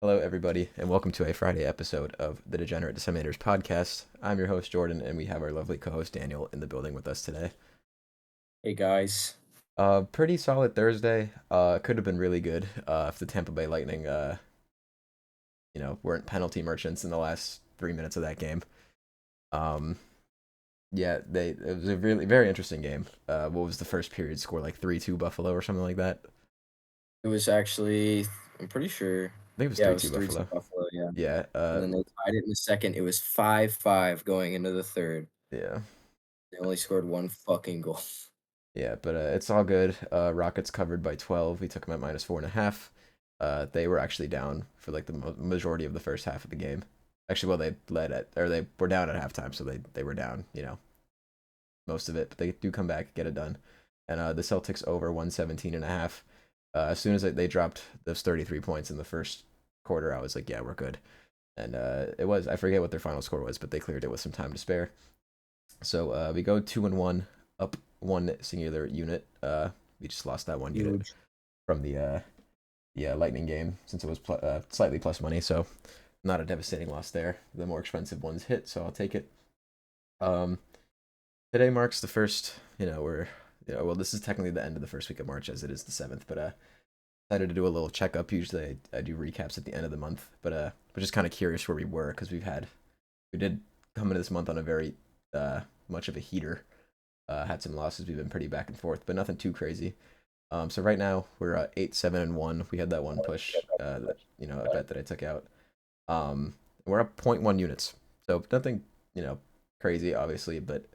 Hello, everybody, and welcome to a Friday episode of the Degenerate Disseminators podcast. I'm your host, Jordan, and we have our lovely co host, Daniel, in the building with us today. Hey guys. Pretty solid Thursday. Could have been really good if the Tampa Bay Lightning, weren't penalty merchants in the last 3 minutes of that game. Um, yeah, it was a really very interesting game. What was the first period score? Like 3-2 Buffalo or something like that? It was actually, I'm pretty sure, I think it was yeah, it 3-2 was 3-2 Buffalo. Buffalo, yeah. Yeah, And then they tied it in the second. It was 5-5 going into the third. yeah. They only scored one fucking goal. Yeah, but it's all good. Rockets covered by 12. We took them at -4.5. They were actually down for like the majority of the first half of the game. Actually, well, they led at, or they were down at halftime, so they were down, most of it. But they do come back, get it done. And the Celtics over 117.5. As soon as they dropped those 33 points in the first quarter, I was like, yeah, we're good. And I forget what their final score was, but they cleared it with some time to spare. So we go 2-1, up one singular unit. We just lost that one unit Huge. from the Lightning game since it was slightly plus money. So not a devastating loss there. The more expensive ones hit, so I'll take it. Um, Today marks the first. Well, this is technically the end of the first week of March as it is the 7th, but decided to do a little checkup. Usually I do recaps at the end of the month, but we're just kind of curious where we were because we did come into this month on a very much of a heater. Had some losses. We've been pretty back and forth, but nothing too crazy. So right now we're 8-7-1. We had that one push, a bet that I took out. We're up point 0.1 units, so nothing crazy, obviously, but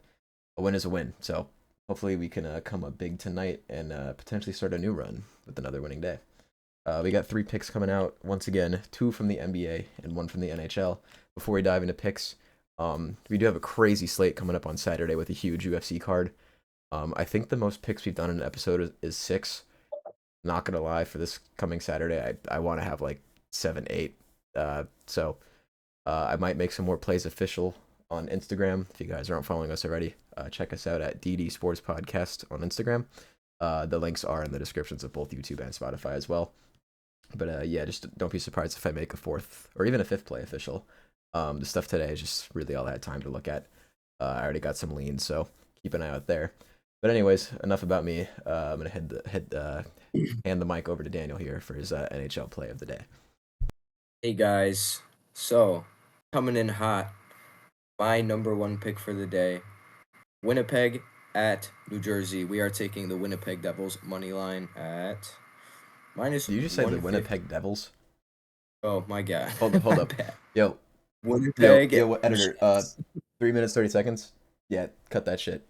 a win is a win. So hopefully we can come up big tonight and potentially start a new run with another winning day. We got 3 picks coming out once again, 2 from the NBA and 1 from the NHL. Before we dive into picks, we do have a crazy slate coming up on Saturday with a huge UFC card. I think the most picks we've done in an episode is 6. Not gonna lie, for this coming Saturday, I want to have like 7, 8. I might make some more plays official on Instagram. If you guys aren't following us already, check us out at DD Sports Podcast on Instagram. The links are in the descriptions of both YouTube and Spotify as well. But yeah, just don't be surprised if I make a 4th or even a 5th play official. The stuff today is just really all I had time to look at. I already got some leans, so keep an eye out there. But anyways, enough about me. I'm gonna hand the mic over to Daniel here for his NHL play of the day. Hey guys. So, coming in hot, my number one pick for the day, Winnipeg at New Jersey. We are taking the Winnipeg Devils money line at minus Did you just say the 150. Winnipeg Devils? Oh my god. Hold My up, bad. yo, Winnipeg editor. Jets. 3 minutes 30 seconds. Yeah, cut that shit.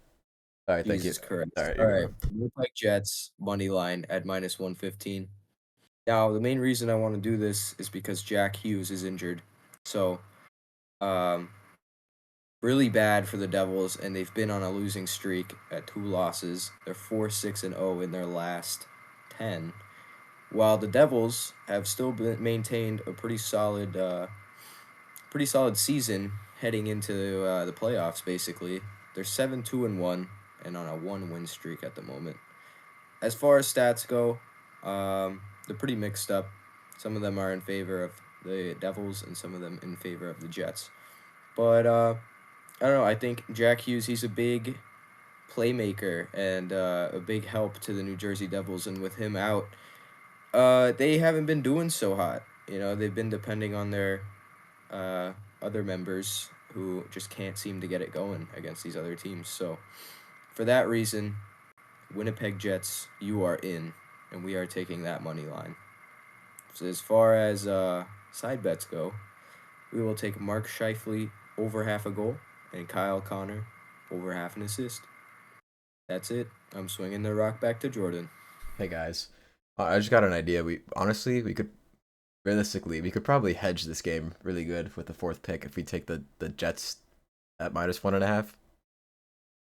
All right, thank you. Jesus All Christ. right, All you're right. going. Winnipeg Jets money line at minus 115. Now, the main reason I want to do this is because Jack Hughes is injured. So, um, really bad for the Devils, and they've been on a losing streak at 2 losses. They're 4-6-0 in their last 10. While the Devils have still maintained a pretty solid season heading into the playoffs. Basically, they're 7-2-1 and on a 1-win streak at the moment. As far as stats go, they're pretty mixed up. Some of them are in favor of the Devils, and some of them in favor of the Jets. But I don't know. I think Jack Hughes, he's a big playmaker and a big help to the New Jersey Devils. And with him out, they haven't been doing so hot. They've been depending on their uh, other members who just can't seem to get it going against these other teams. So for that reason, Winnipeg Jets, you are in, and we are taking that money line. So as far as side bets go, we will take Mark Scheifele over half a goal and Kyle Connor over half an assist. That's it. I'm swinging the rock back to Jordan. Hey guys, I just got an idea. We honestly, we could realistically, we could probably hedge this game really good with the 4th pick if we take the Jets at -1.5.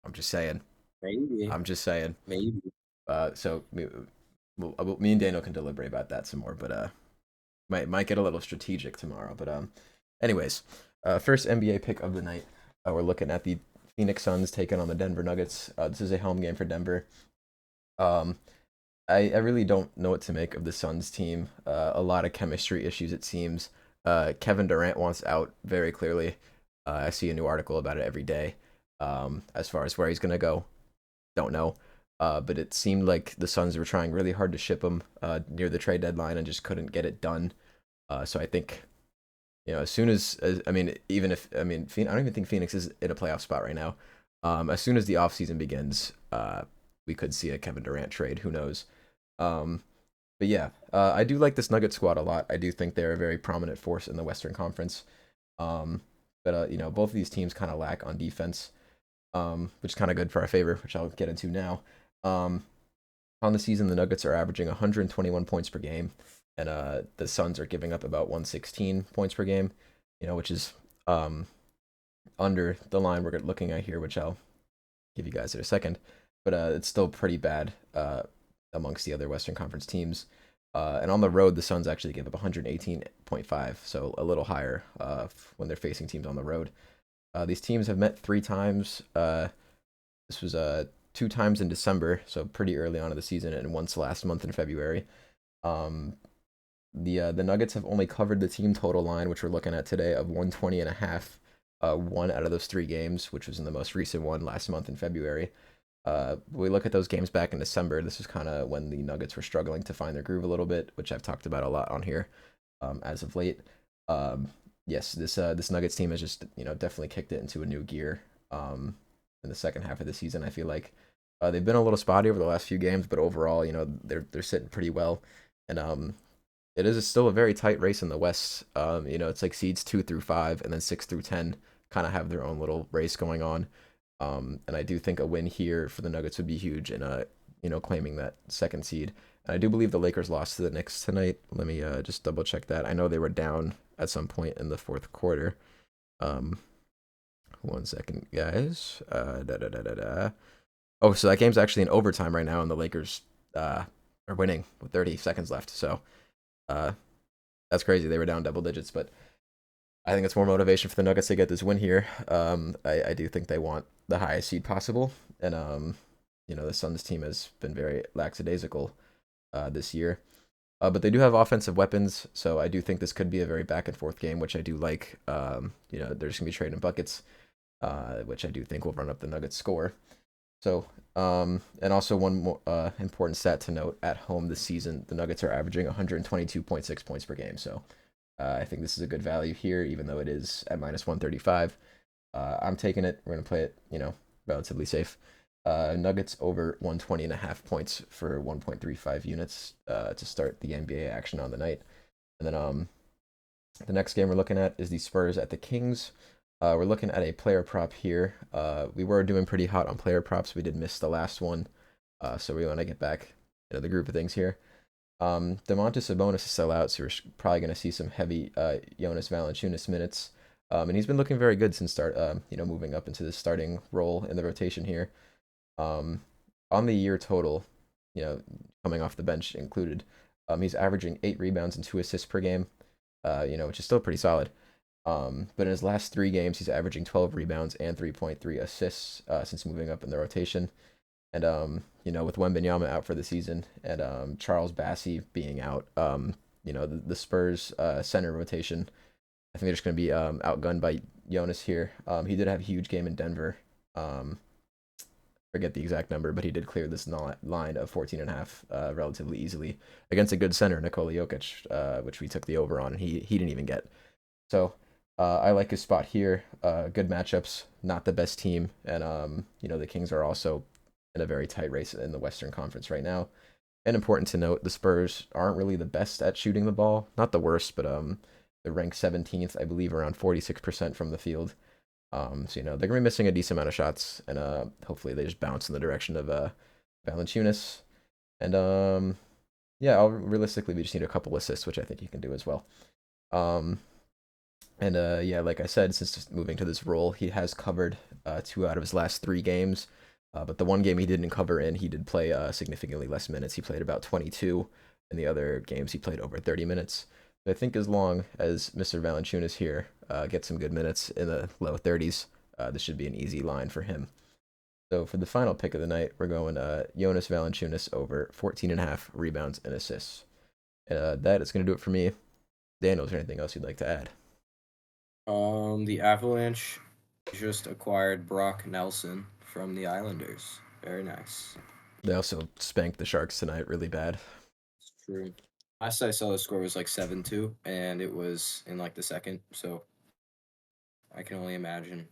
I'm just saying. Maybe. I'm just saying. Maybe. So me and Daniel can deliberate about that some more, but might get a little strategic tomorrow. But anyways, first NBA pick of the night. We're looking at the Phoenix Suns taking on the Denver Nuggets. This is a home game for Denver. Um, I really don't know what to make of the Suns team. A lot of chemistry issues, it seems. Kevin Durant wants out very clearly. I see a new article about it every day. As far as where he's gonna go, don't know. But it seemed like the Suns were trying really hard to ship him near the trade deadline and just couldn't get it done. So I think as soon as I mean, even if I mean, I don't even think Phoenix is in a playoff spot right now. As soon as the offseason begins, we could see a Kevin Durant trade. Who knows? Um, but yeah, I do like this Nugget squad a lot. I do think they're a very prominent force in the Western Conference. Um, but both of these teams kind of lack on defense, which is kind of good for our favor, which I'll get into now. Um, on the season, the Nuggets are averaging 121 points per game, and the Suns are giving up about 116 points per game. Which is um, under the line we're looking at here, which I'll give you guys in a second. But it's still pretty bad amongst the other Western Conference teams. And on the road, the Suns actually give up 118.5, so a little higher when they're facing teams on the road. These teams have met 3 times. This was 2 times in December, so pretty early on in the season, and once last month in February. Um, the Nuggets have only covered the team total line, which we're looking at today, of 120 and a half. One out of those 3 games, which was in the most recent one last month in February. We look at those games back in December. This was kind of when the Nuggets were struggling to find their groove a little bit, which I've talked about a lot on here as of late. Um, yes, this Nuggets team has just definitely kicked it into a new gear in the second half of the season. I feel like they've been a little spotty over the last few games, but overall, they're sitting pretty well, and it is still a very tight race in the West. It's like seeds 2 through 5, and then 6 through 10 kind of have their own little race going on. And I do think a win here for the Nuggets would be huge in claiming that second seed. And I do believe the Lakers lost to the Knicks tonight. Let me just double check that. I know they were down at some point in the fourth quarter. Um, one second, guys. Oh, so that game's actually in overtime right now, and the Lakers are winning with 30 seconds left. So uh, that's crazy. They were down double digits, but I think it's more motivation for the Nuggets to get this win here. I do think they want the highest seed possible, and the Suns team has been very lackadaisical this year. But they do have offensive weapons, so I do think this could be a very back and forth game, which I do like. They're just gonna be trading buckets, which I do think will run up the Nuggets score. So, and also one more important stat to note: at home this season, the Nuggets are averaging 122.6 points per game. So, I think this is a good value here, even though it is at minus 135. I'm taking it. We're gonna play it, relatively safe. Nuggets over 120.5 points for 1.35 units to start the NBA action on the night. And then the next game we're looking at is the Spurs at the Kings. We're looking at a player prop here. We were doing pretty hot on player props. We did miss the last one, so we want to get back into the group of things here. Domantas Sabonis is still out, so we're probably going to see some heavy Jonas Valanciunas minutes. And he's been looking very good since moving up into the starting role in the rotation here. On the year total, coming off the bench included, he's averaging 8 rebounds and 2 assists per game, which is still pretty solid. But in his last 3 games, he's averaging 12 rebounds and 3.3 assists since moving up in the rotation. And with Wembanyama out for the season and Charles Bassey being out, the Spurs center rotation, I think they're just going to be outgunned by Jonas here. He did have a huge game in Denver. Forget the exact number, but he did clear this line of 14 and a half relatively easily against a good center, Nikola Jokic, which we took the over on, and he didn't even get. So I like his spot here. Good matchups, not the best team, and the Kings are also in a very tight race in the Western Conference right now. And important to note, the Spurs aren't really the best at shooting the ball, not the worst, but they're ranked 17th, I believe, around 46% from the field. So they're gonna be missing a decent amount of shots, and hopefully they just bounce in the direction of Valanciunas. And realistically, we just need a couple assists, which I think he can do as well. Like I said, since moving to this role, he has covered 2 out of his last 3 games. But the one game he didn't cover in, he did play significantly less minutes. He played about 22. In the other games, he played over 30 minutes. So I think as long as Mr. Valanciunas here gets some good minutes in the low 30s, this should be an easy line for him. So for the final pick of the night, we're going Jonas Valanciunas over 14.5 rebounds and assists. That is going to do it for me. Daniel, is there anything else you'd like to add? The Avalanche just acquired Brock Nelson from the Islanders. Very nice. They also spanked the Sharks tonight really bad. It's true. Last I saw, the score was like 7-2, and it was in like the second. So I can only imagine.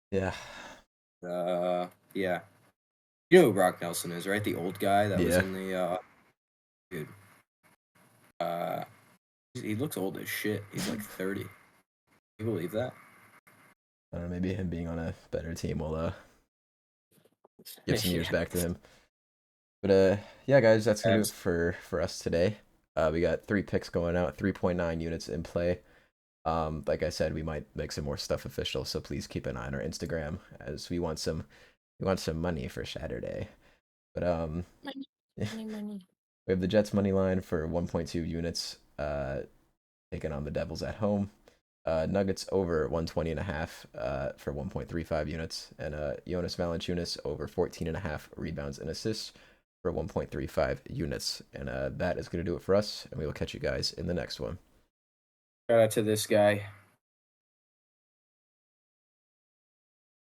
Yeah. Yeah. You know who Brock Nelson is, right? The old guy that was Yeah. in the dude. Uh, he looks old as shit. He's like 30. Can you believe that? I don't know, maybe him being on a better team will give some years Yeah. back to him. But yeah, guys, that's gonna do it Abs- for us today. We got 3 picks going out, 3.9 units in play. Like I said, we might make some more stuff official, so please keep an eye on our Instagram as we want some money for Saturday. But Money, we money, money. have the Jets money line for 1.2 units, taking on the Devils at home. Nuggets over 120.5 for 1.35 units, and Jonas Valanciunas over 14.5 rebounds and assists for 1.35 units. And that is going to do it for us, and we will catch you guys in the next one. Shout out to this guy.